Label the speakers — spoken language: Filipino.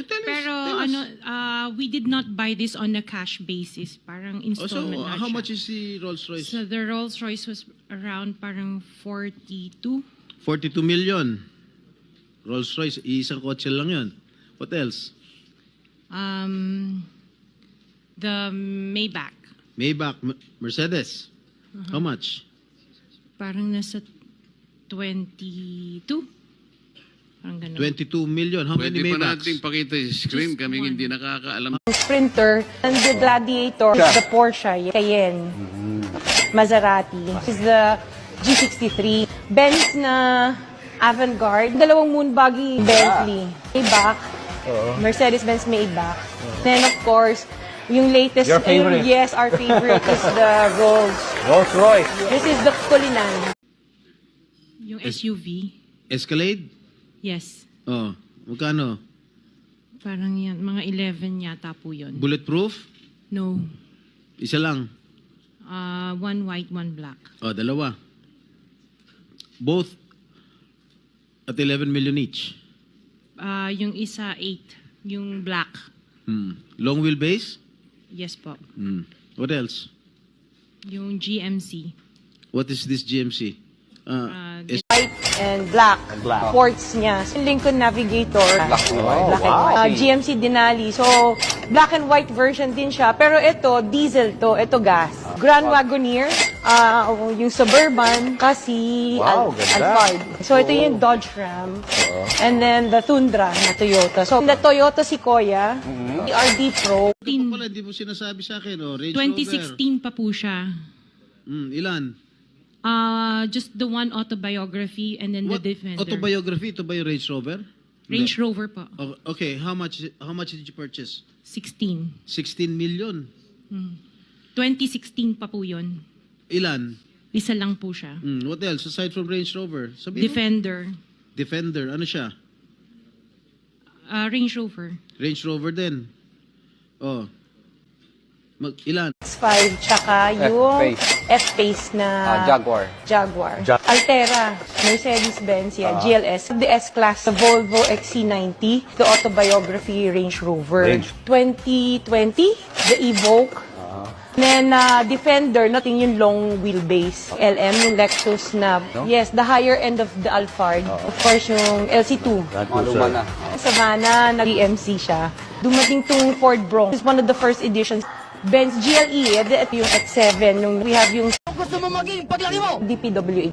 Speaker 1: Pero we did not buy this on a cash basis. Parang installment na
Speaker 2: how
Speaker 1: siya.
Speaker 2: much is the Rolls-Royce?
Speaker 1: So the Rolls-Royce was around parang 42.
Speaker 2: 42 million. Rolls-Royce, isang kotse lang yun. What else?
Speaker 1: The Maybach.
Speaker 2: Maybach, Mercedes. How much?
Speaker 1: Parang nasa 22. Parang ganun.
Speaker 2: 22 million. How
Speaker 3: Pwede
Speaker 2: many
Speaker 3: pa
Speaker 2: Maybachs?
Speaker 3: natin pakita yung screen.
Speaker 1: Just
Speaker 3: Kaming
Speaker 1: one.
Speaker 3: hindi nakakaalam.
Speaker 4: Sprinter, and the Gladiator, the Porsche, Cayenne, Maserati, this is the G63, Benz na Avantgarde, dalawang moon buggy, Bentley, Maybach, Mercedes-Benz Maybach. Then of course, yung latest,
Speaker 5: Your favorite?
Speaker 4: yes, our favorite is the
Speaker 5: Rolls-Royce.
Speaker 4: This is the Cullinan.
Speaker 1: Yung SUV.
Speaker 2: Escalade?
Speaker 1: Yes.
Speaker 2: Oh, magkano?
Speaker 1: Parang yan. Mga 11 yata po yun.
Speaker 2: Bulletproof?
Speaker 1: No.
Speaker 2: Isa lang.
Speaker 1: One white, one black.
Speaker 2: Oh, dalawa. Both at 11 million each.
Speaker 1: Yung isa 8. Yung black.
Speaker 2: Long wheelbase?
Speaker 1: Yes po.
Speaker 2: What else?
Speaker 1: Yung GMC.
Speaker 2: What is this GMC?
Speaker 4: White and black. Ports niya. Lincoln Navigator. Black and white. GMC Denali. So, black and white version din siya. Pero ito, diesel to. Ito gas. Grand Wagoneer. Yung Suburban. Kasi Alphard. So, ito yung Dodge Ram. And then, the Tundra na Toyota. So, the Toyota Sequoia. The RD Pro.
Speaker 2: Ito pa pala, di mo sinasabi sa akin, oh. Range Rover.
Speaker 1: 2016 pa po siya.
Speaker 2: Ilan?
Speaker 1: Just the one autobiography and then
Speaker 2: What
Speaker 1: the Defender.
Speaker 2: autobiography? Ito ba yung Range Rover?
Speaker 1: Range Rover po.
Speaker 2: Oh, okay, how much did you purchase?
Speaker 1: 16.
Speaker 2: 16 million.
Speaker 1: 2016 pa po yun.
Speaker 2: Ilan?
Speaker 1: Isa lang po siya.
Speaker 2: What else aside from Range Rover? Sabi mo?
Speaker 1: Defender.
Speaker 2: Defender. Ano siya?
Speaker 1: Range Rover.
Speaker 2: Range Rover din. Oh. Ilan?
Speaker 4: X5, tsaka yung F-Pace na Jaguar. Altera, Mercedes-Benz, GLS. The S-Class, the Volvo XC90, the autobiography Range Rover. 2020, the Evoque. Then, Defender, natin yung long wheelbase. LM, yung Lexus na, yes, the higher end of the Alphard. Of course, yung LC2. Savannah, nag-EMC siya. Dumating tong Ford Bronco. It's one of the first editions. Benz GLE, ito yung X7. We have yung
Speaker 5: Gusto mo maging paglaki mo?
Speaker 4: DPW8.